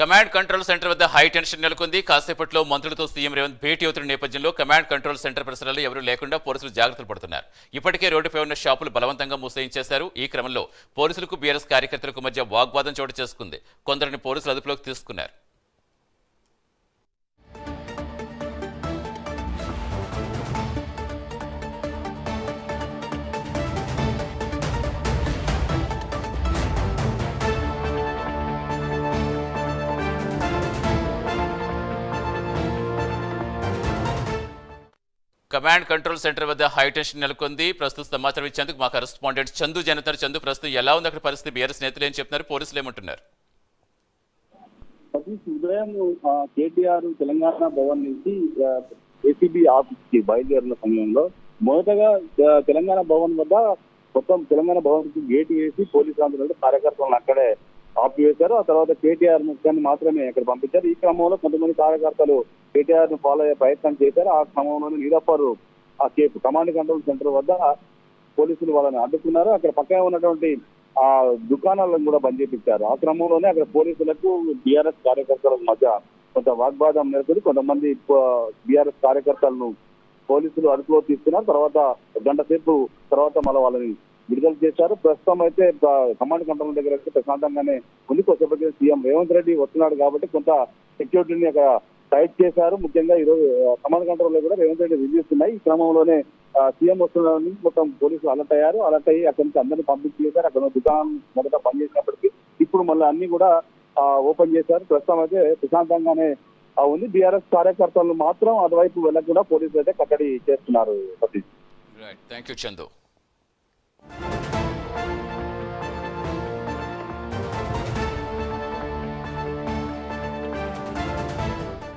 Command control centre వద్ద high tension నెలకొంది. కాసేపట్లో మంత్రులతో సీఎం రేవంత్ భేటీ అవుతున్న నేపథ్యంలో కమాండ్ కంట్రోల్ సెంటర్ పరిసరాల్లో ఎవరూ లేకుండా పోలీసులు జాగ్రత్తలు పడుతున్నారు. ఇప్పటికే రోడ్డుపై ఉన్న షాపులు బలవంతంగా మూసేయించేశారు. ఈ క్రమంలో పోలీసులకు బీఆర్ఎస్ కార్యకర్తలకు మధ్య వాగ్వాదం చోటు చేసుకుంది. కొందరిని పోలీసులు అదుపులోకి తీసుకున్నారు. కమాండ్ కంట్రోల్ సెంటర్ వద్ద హైటెన్షన్ నెలకొంది. ప్రస్తుత సమాచారం ఇచ్చేందుకు మా కరెస్పాండెంట్ చందు జనతర్. చందు, ప్రస్తుతం ఎలా ఉంది అక్కడ పరిస్థితి? బీఆర్ఎస్ నేతలు ఏం చెప్తున్నారు, పోలీసులు ఏమంటున్నారు? ఉదయం కేటీఆర్ తెలంగాణ భవన్ నుంచి ఏసీబీ ఆఫీస్ కి బయలుదేరిన సమయంలో మొదటగా తెలంగాణ భవన్ వద్ద మొత్తం తెలంగాణ భవన్ కి గేట్ వేసి పోలీసులు కార్యకర్తలను అక్కడే ఆపివేశారు. ఆ తర్వాత కేటీఆర్ ముఖ్యాన్ని మాత్రమే అక్కడ పంపించారు. ఈ క్రమంలో కొంతమంది కార్యకర్తలు కేటీఆర్ ను ఫాలో అయ్యే ప్రయత్నం చేశారు. ఆ క్రమంలోనే నీలప్పర్ ఆ కమాండ్ కంట్రోల్ సెంటర్ వద్ద పోలీసులు వాళ్ళని అడ్డుకున్నారు. అక్కడ పక్కనే ఉన్నటువంటి ఆ దుకాణాలను కూడా బంద్ చేపించారు. ఆ క్రమంలోనే అక్కడ పోలీసులకు బీఆర్ఎస్ కార్యకర్తల మధ్య కొంత వాగ్వాదం నెలకొంది. కొంతమంది బీఆర్ఎస్ కార్యకర్తలను పోలీసులు అదుపులో తీసుకున్నారు. తర్వాత గంట సేపు తర్వాత మళ్ళీ వాళ్ళని విడుదల చేశారు. ప్రస్తుతం అయితే కమాండ్ కంట్రోల్ దగ్గర అయితే ప్రశాంతంగానే ఉంది. కొద్దిసేపటి సీఎం రేవంత్ రెడ్డి వస్తున్నాడు కాబట్టి కొంత సెక్యూరిటీని అక్కడ టైట్ చేశారు. ముఖ్యంగా ఈరోజు కమాండ్ కంట్రోల్ లో కూడా రేవంత్ రెడ్డి రివ్యూస్ ఉన్నాయి. ఈ క్రమంలోనే సీఎం వస్తున్నారని మొత్తం పోలీసులు అలర్ట్ అయ్యారు. అలర్ట్ అయ్యి అక్కడి నుంచి అందరినీ పంపించేశారు. అక్కడ దుకాణం మొదట పనిచేసినప్పటికీ ఇప్పుడు మళ్ళీ అన్ని కూడా ఓపెన్ చేశారు. ప్రస్తుతం అయితే ప్రశాంతంగానే ఉంది. బీఆర్ఎస్ కార్యకర్తలను మాత్రం అటువైపు వెళ్ళకుండా పోలీసులు అయితే కట్టడి చేస్తున్నారు. Thank you Chandu.